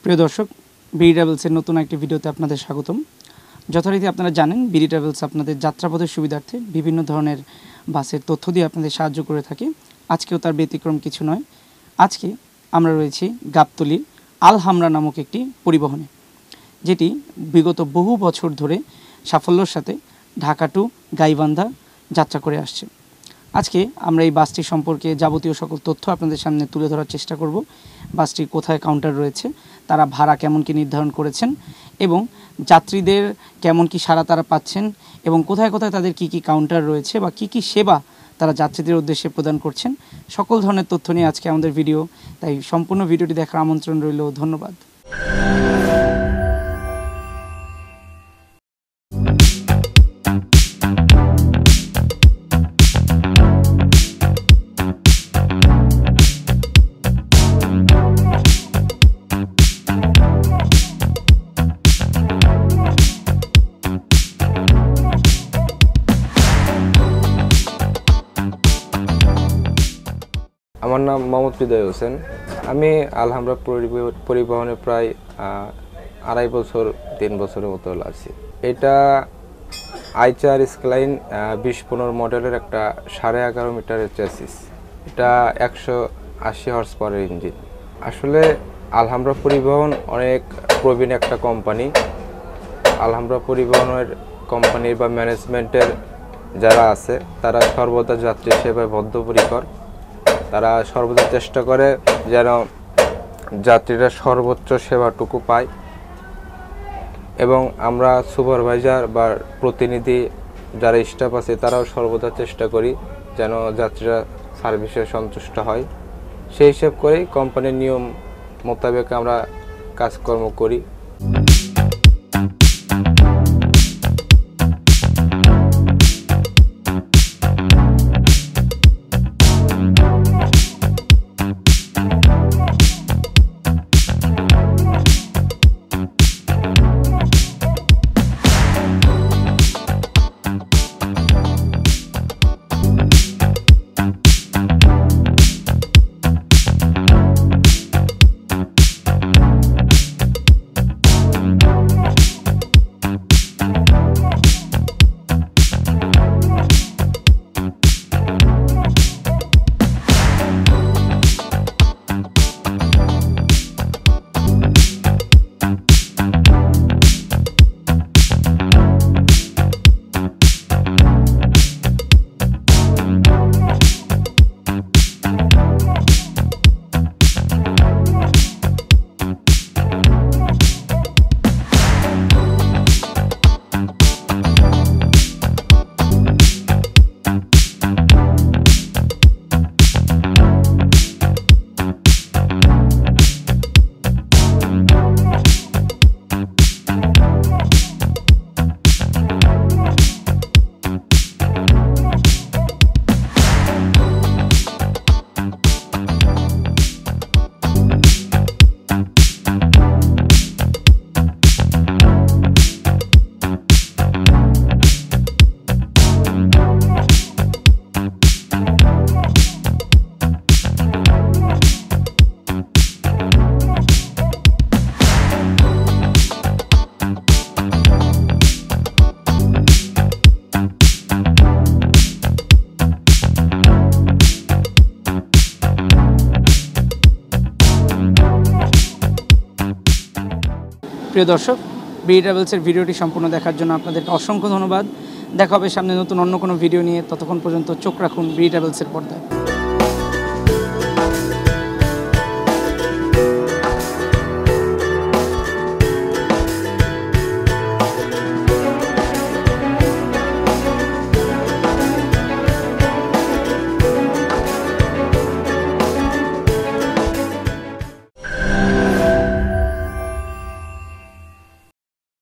প্রিয় দর্শক, বিডি ট্রাভেলসের নতুন একটি ভিডিওতে আপনাদের স্বাগতম। যথারীতি আপনারা জানেন, বিডি ট্রাভেলস আপনাদের যাত্রাপথের সুবিধার্থে বিভিন্ন ধরনের বাসের তথ্য দিয়ে আপনাদের সাহায্য করে থাকে। আজকেও তার ব্যতিক্রম কিছু নয়। আজকে আমরা রয়েছি গাবতলীর আল হামরা নামক একটি পরিবহনে, যেটি বিগত বহু বছর ধরে সাফল্যের সাথে ঢাকা টু গাইবান্ধা যাত্রা করে আসছে। আজকে আমরা এই বাসটি সম্পর্কে যাবতীয় সকল তথ্য আপনাদের সামনে তুলে ধরার চেষ্টা করব। বাসটির কোথায় কাউন্টার রয়েছে, তারা ভাড়া কেমন কি নির্ধারণ করেছেন এবং যাত্রীদের কেমন কি সাড়া তারা পাচ্ছেন এবং কোথায় কোথায় তাদের কি কি কাউন্টার রয়েছে বা কি কি সেবা তারা যাত্রীদের উদ্দেশ্যে প্রদান করছেন, সকল ধরনের তথ্য নিয়ে আজকে আমাদের ভিডিও। তাই সম্পূর্ণ ভিডিওটি দেখার আমন্ত্রণ রইল। ধন্যবাদ। আমার নাম মোহাম্মদ হৃদয় হোসেন। আমি আল হামরা পরিবহনে প্রায় 2.5 বছর 3 বছরের মতো আছি। এটা আইচার স্কাইলাইন 2015 মডেলের একটা 11.5 মিটারের চ্যাসিস। এটা 180 হর্স পাওয়ারের ইঞ্জিন। আসলে আল হামরা পরিবহন অনেক প্রবীণ একটা কোম্পানি। আল হামরা পরিবহনের কোম্পানির বা ম্যানেজমেন্টের যারা আছে তারা সর্বদা যাত্রী সেবায় বদ্ধপরিকর। তারা সর্বদা চেষ্টা করে যেন যাত্রীরা সর্বোচ্চ সেবাটুকু পায়, এবং আমরা সুপারভাইজার বা প্রতিনিধি যারা স্টাফ আছে তারাও সর্বদা চেষ্টা করি যেন যাত্রীরা সার্ভিসে সন্তুষ্ট হয়। সেই হিসেব করেই কোম্পানির নিয়ম মোতাবেক আমরা কাজকর্ম করি। প্রিয় দর্শক, বিডি ট্রাভেলসের ভিডিওটি সম্পূর্ণ দেখার জন্য আপনাদেরকে অসংখ্য ধন্যবাদ। দেখা হবে সামনে নতুন অন্য কোনো ভিডিও নিয়ে। ততক্ষণ পর্যন্ত চোখ রাখুন বিডি ট্রাভেলসের পর্দায়।